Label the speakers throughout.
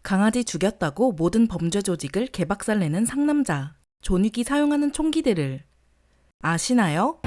Speaker 1: 강아지 죽였다고 모든 범죄 조직을 개박살내는 상남자. 존 윅이 사용하는 총기들을 아시나요?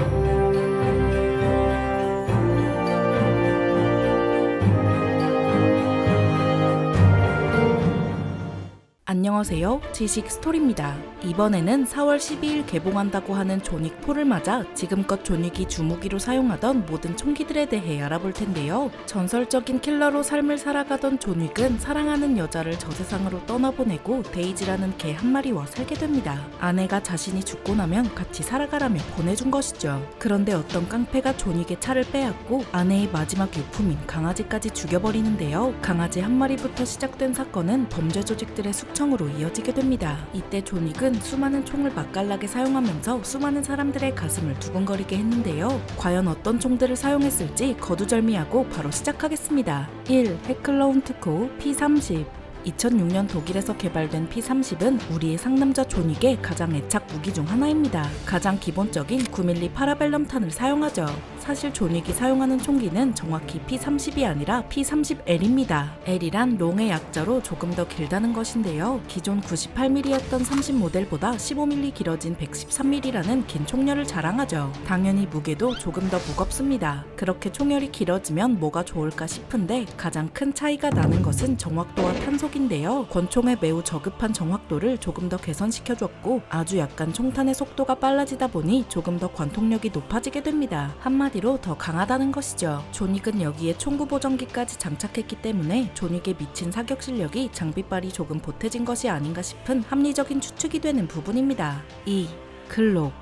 Speaker 1: 안녕하세요. 지식 스토리입니다. 이번에는 4월 12일 개봉한다고 하는 존 윅 4를 맞아 지금껏 존 윅이 주무기로 사용하던 모든 총기들에 대해 알아볼 텐데요. 전설적인 킬러로 삶을 살아가던 존 윅은 사랑하는 여자를 저 세상으로 떠나보내고 데이지라는 개 한 마리와 살게 됩니다. 아내가 자신이 죽고 나면 같이 살아가라며 보내준 것이죠. 그런데 어떤 깡패가 존 윅의 차를 빼앗고 아내의 마지막 유품인 강아지까지 죽여버리는데요. 강아지 한 마리부터 시작된 사건은 범죄 조직들의 숙청으로 이어지게 됩니다. 이때 존 윅은 수많은 총을 맛깔나게 사용하면서 수많은 사람들의 가슴을 두근거리게 했는데요. 과연 어떤 총들을 사용했을지 거두절미하고 바로 시작하겠습니다. 1. 헤클러운트코 P30. 2006년 독일에서 개발된 P30은 우리의 상남자 존 윅의 가장 애착 무기 중 하나입니다. 가장 기본적인 9mm 파라벨럼 탄을 사용하죠. 사실 존 윅이 사용하는 총기는 정확히 P30이 아니라 P30L입니다. L이란 롱의 약자로 조금 더 길다는 것인데요. 기존 98mm였던 30 모델보다 15mm 길어진 113mm라는 긴 총열을 자랑하죠. 당연히 무게도 조금 더 무겁습니다. 그렇게 총열이 길어지면 뭐가 좋을까 싶은데 가장 큰 차이가 나는 것은 정확도와 탄속인데요. 권총의 매우 저급한 정확도를 조금 더 개선시켜줬고 아주 약간 총탄의 속도가 빨라지다 보니 조금 더 관통력이 높아지게 됩니다. 한마디로 더 강하다는 것이죠. 존 윅은 여기에 총구 보정기까지 장착했기 때문에 존 윅의 미친 사격 실력이 장비빨이 조금 보태진 것이 아닌가 싶은 합리적인 추측이 되는 부분입니다. 2. 글록.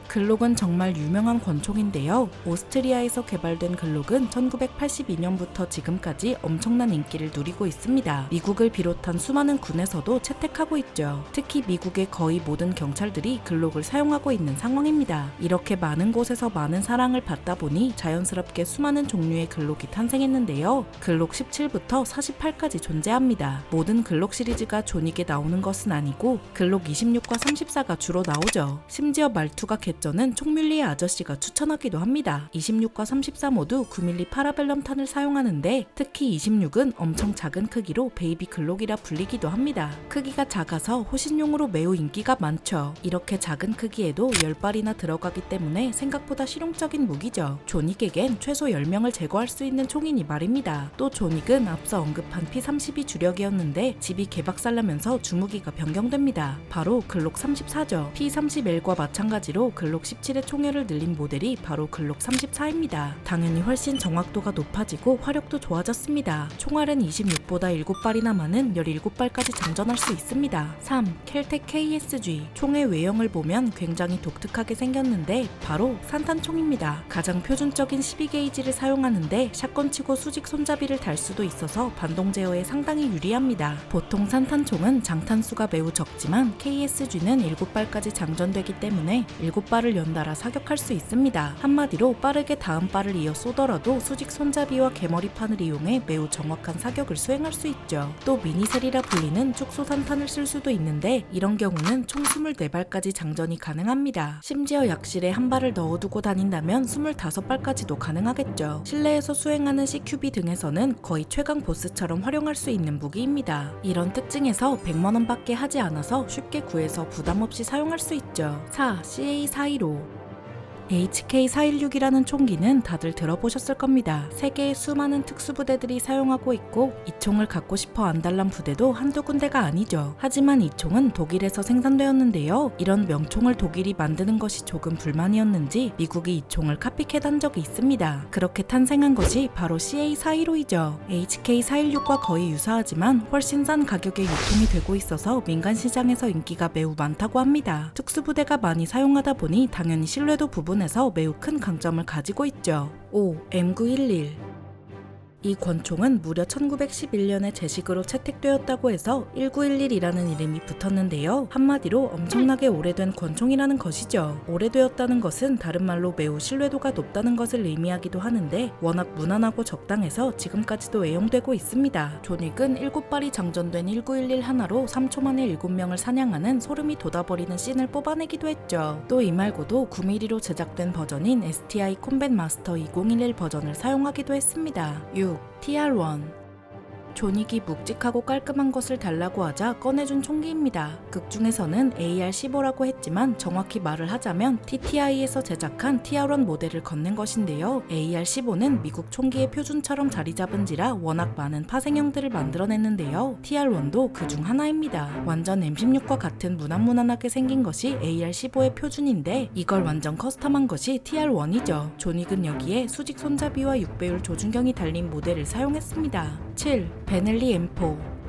Speaker 1: 글록은 정말 유명한 권총인데요. 오스트리아에서 개발된 글록은 1982년부터 지금까지 엄청난 인기를 누리고 있습니다. 미국을 비롯한 수많은 군에서도 채택하고 있죠. 특히 미국의 거의 모든 경찰들이 글록을 사용하고 있는 상황입니다. 이렇게 많은 곳에서 많은 사랑을 받다 보니 자연스럽게 수많은 종류의 글록이 탄생했는데요. 글록 17부터 48까지 존재합니다. 모든 글록 시리즈가 존 윅에 나오는 것은 아니고 글록 26과 34가 주로 나오죠. 심지어 말투가 저는 총뮬리의 아저씨가 추천하기도 합니다. 26과 34 모두 9mm 파라벨럼 탄을 사용하는데 특히 26은 엄청 작은 크기로 베이비 글록이라 불리기도 합니다. 크기가 작아서 호신용으로 매우 인기가 많죠. 이렇게 작은 크기에도 10발이나 들어가기 때문에 생각보다 실용적인 무기죠. 존 윅에겐 최소 10명을 제거할 수 있는 총이니 말입니다. 또 존 윅은 앞서 언급한 P30이 주력이었는데 집이 개박살나면서 주무기가 변경됩니다. 바로 글록 34죠. P30L과 마찬가지로 글록 17의 총열을 늘린 모델이 바로 글록 34입니다. 당연히 훨씬 정확도가 높아지고 화력도 좋아졌습니다. 총알은 26보다 7발이나 많은 17발까지 장전할 수 있습니다. 3. 켈텍 KSG. 총의 외형을 보면 굉장히 독특하게 생겼는데 바로 산탄총입니다. 가장 표준적인 12게이지를 사용하는데 샷건치고 수직 손잡이를 달 수도 있어서 반동 제어에 상당히 유리합니다. 보통 산탄총은 장탄수가 매우 적지만 KSG는 7발까지 장전되기 때문에 7발을 연달아 사격할 수 있습니다. 한마디로 빠르게 다음 발을 이어 쏘더라도 수직 손잡이와 개머리판을 이용해 매우 정확한 사격을 수행할 수 있죠. 또 미니셀이라 불리는 축소산탄을 쓸 수도 있는데 이런 경우는 총 24발까지 장전이 가능합니다. 심지어 약실에 한 발을 넣어두고 다닌다면 25발까지도 가능하겠죠. 실내에서 수행하는 CQB 등에서는 거의 최강 보스처럼 활용할 수 있는 무기입니다. 이런 특징에서 100만원 밖에 하지 않아서 쉽게 구해서 부담없이 사용할 수 있죠. 4. CA415. HK416이라는 총기는 다들 들어보셨을 겁니다. 세계의 수많은 특수부대들이 사용하고 있고 이 총을 갖고 싶어 안달난 부대도 한두 군데가 아니죠. 하지만 이 총은 독일에서 생산되었는데요. 이런 명총을 독일이 만드는 것이 조금 불만이었는지 미국이 이 총을 카피캣한 적이 있습니다. 그렇게 탄생한 것이 바로 CA415이죠. HK416과 거의 유사하지만 훨씬 싼 가격에 유통이 되고 있어서 민간 시장에서 인기가 매우 많다고 합니다. 특수부대가 많이 사용하다 보니 당연히 신뢰도 부분 에서 매우 큰 강점을 가지고 있죠. 5. M911. 이 권총은 무려 1911년에 제식으로 채택되었다고 해서 1911이라는 이름이 붙었는데요. 한마디로 엄청나게 오래된 권총이라는 것이죠. 오래되었다는 것은 다른 말로 매우 신뢰도가 높다는 것을 의미하기도 하는데 워낙 무난하고 적당해서 지금까지도 애용되고 있습니다. 존 윅은 7발이 장전된 1911 하나로 3초 만에 7명을 사냥하는 소름이 돋아버리는 씬을 뽑아내기도 했죠. 또 이 말고도 9mm로 제작된 버전인 STI 콤뱃 마스터 2011 버전을 사용하기도 했습니다. 6. TR1. 존윅이 묵직하고 깔끔한 것을 달라고 하자 꺼내준 총기입니다. 극 중에서는 AR-15라고 했지만 정확히 말을 하자면 TTI에서 제작한 TR-1 모델을 건넨 것인데요. AR-15는 미국 총기의 표준처럼 자리 잡은지라 워낙 많은 파생형들을 만들어냈는데요. TR-1도 그 중 하나입니다. 완전 M16과 같은 무난무난하게 생긴 것이 AR-15의 표준인데 이걸 완전 커스텀한 것이 TR-1이죠. 존윅은 여기에 수직 손잡이와 6배율 조준경이 달린 모델을 사용했습니다. 7. 베넬리 M4.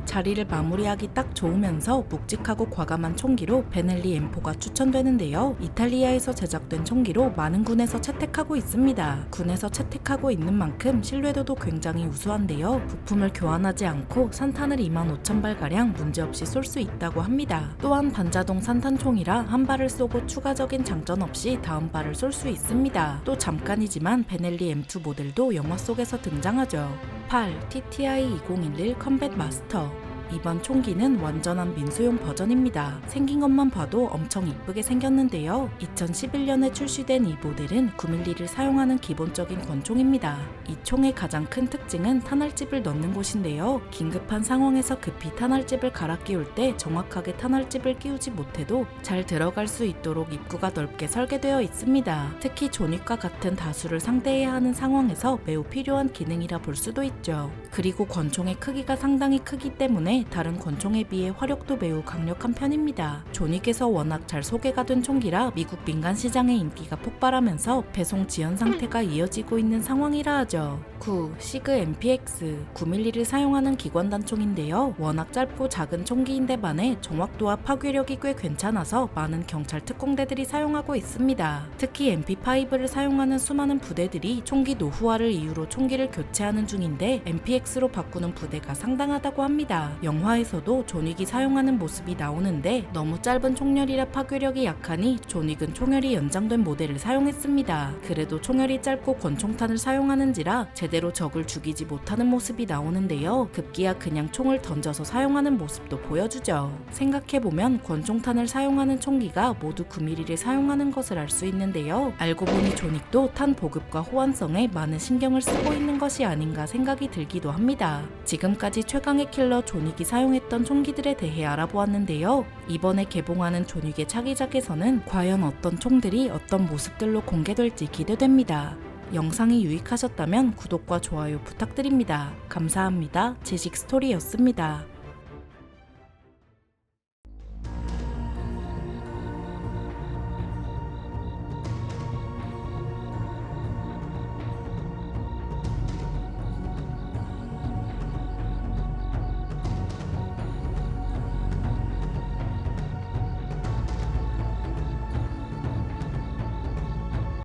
Speaker 1: 자리를 마무리하기 딱 좋으면서 묵직하고 과감한 총기로 베넬리 M4가 추천되는데요. 이탈리아에서 제작된 총기로 많은 군에서 채택하고 있습니다. 군에서 채택하고 있는 만큼 신뢰도도 굉장히 우수한데요. 부품을 교환하지 않고 산탄을 25,000발가량 문제없이 쏠 수 있다고 합니다. 또한 반자동 산탄총이라 한 발을 쏘고 추가적인 장전 없이 다음 발을 쏠 수 있습니다. 또 잠깐이지만 베넬리 M2 모델도 영화 속에서 등장하죠. 8. TTI 2011 컴뱃 마스터. 이번 총기는 완전한 민수용 버전입니다. 생긴 것만 봐도 엄청 이쁘게 생겼는데요. 2011년에 출시된 이 모델은 9mm를 사용하는 기본적인 권총입니다. 이 총의 가장 큰 특징은 탄알집을 넣는 곳인데요. 긴급한 상황에서 급히 탄알집을 갈아 끼울 때 정확하게 탄알집을 끼우지 못해도 잘 들어갈 수 있도록 입구가 넓게 설계되어 있습니다. 특히 존윅과 같은 다수를 상대해야 하는 상황에서 매우 필요한 기능이라 볼 수도 있죠. 그리고 권총의 크기가 상당히 크기 때문에 다른 권총에 비해 화력도 매우 강력한 편입니다. 존윅에서 워낙 잘 소개가 된 총기라 미국 민간 시장의 인기가 폭발하면서 배송 지연 상태가 이어지고 있는 상황이라 하죠. 9. 시그 MPX 9mm를 사용하는 기관 단총인데요. 워낙 짧고 작은 총기인데 반해 정확도와 파괴력이 꽤 괜찮아서 많은 경찰 특공대들이 사용하고 있습니다. 특히 MP5를 사용하는 수많은 부대들이 총기 노후화를 이유로 총기를 교체하는 중인데 MPX로 바꾸는 부대가 상당하다고 합니다. 영화에서도 존윅이 사용하는 모습이 나오는데 너무 짧은 총열이라 파괴력이 약하니 존윅은 총열이 연장된 모델을 사용했습니다. 그래도 총열이 짧고 권총탄을 사용하는지라 제대로 적을 죽이지 못하는 모습이 나오는데요. 급기야 그냥 총을 던져서 사용하는 모습도 보여주죠. 생각해보면 권총탄을 사용하는 총기가 모두 9mm를 사용하는 것을 알 수 있는데요. 알고 보니 존윅도 탄 보급과 호환성에 많은 신경을 쓰고 있는 것이 아닌가 생각이 들기도 합니다. 지금까지 최강의 킬러 존윅이 사용했던 총기들에 대해 알아보았는데요. 이번에 개봉하는 존윅의 차기작에서는 과연 어떤 총들이 어떤 모습들로 공개될지 기대됩니다. 영상이 유익하셨다면 구독과 좋아요 부탁드립니다. 감사합니다. 지식스토리였습니다.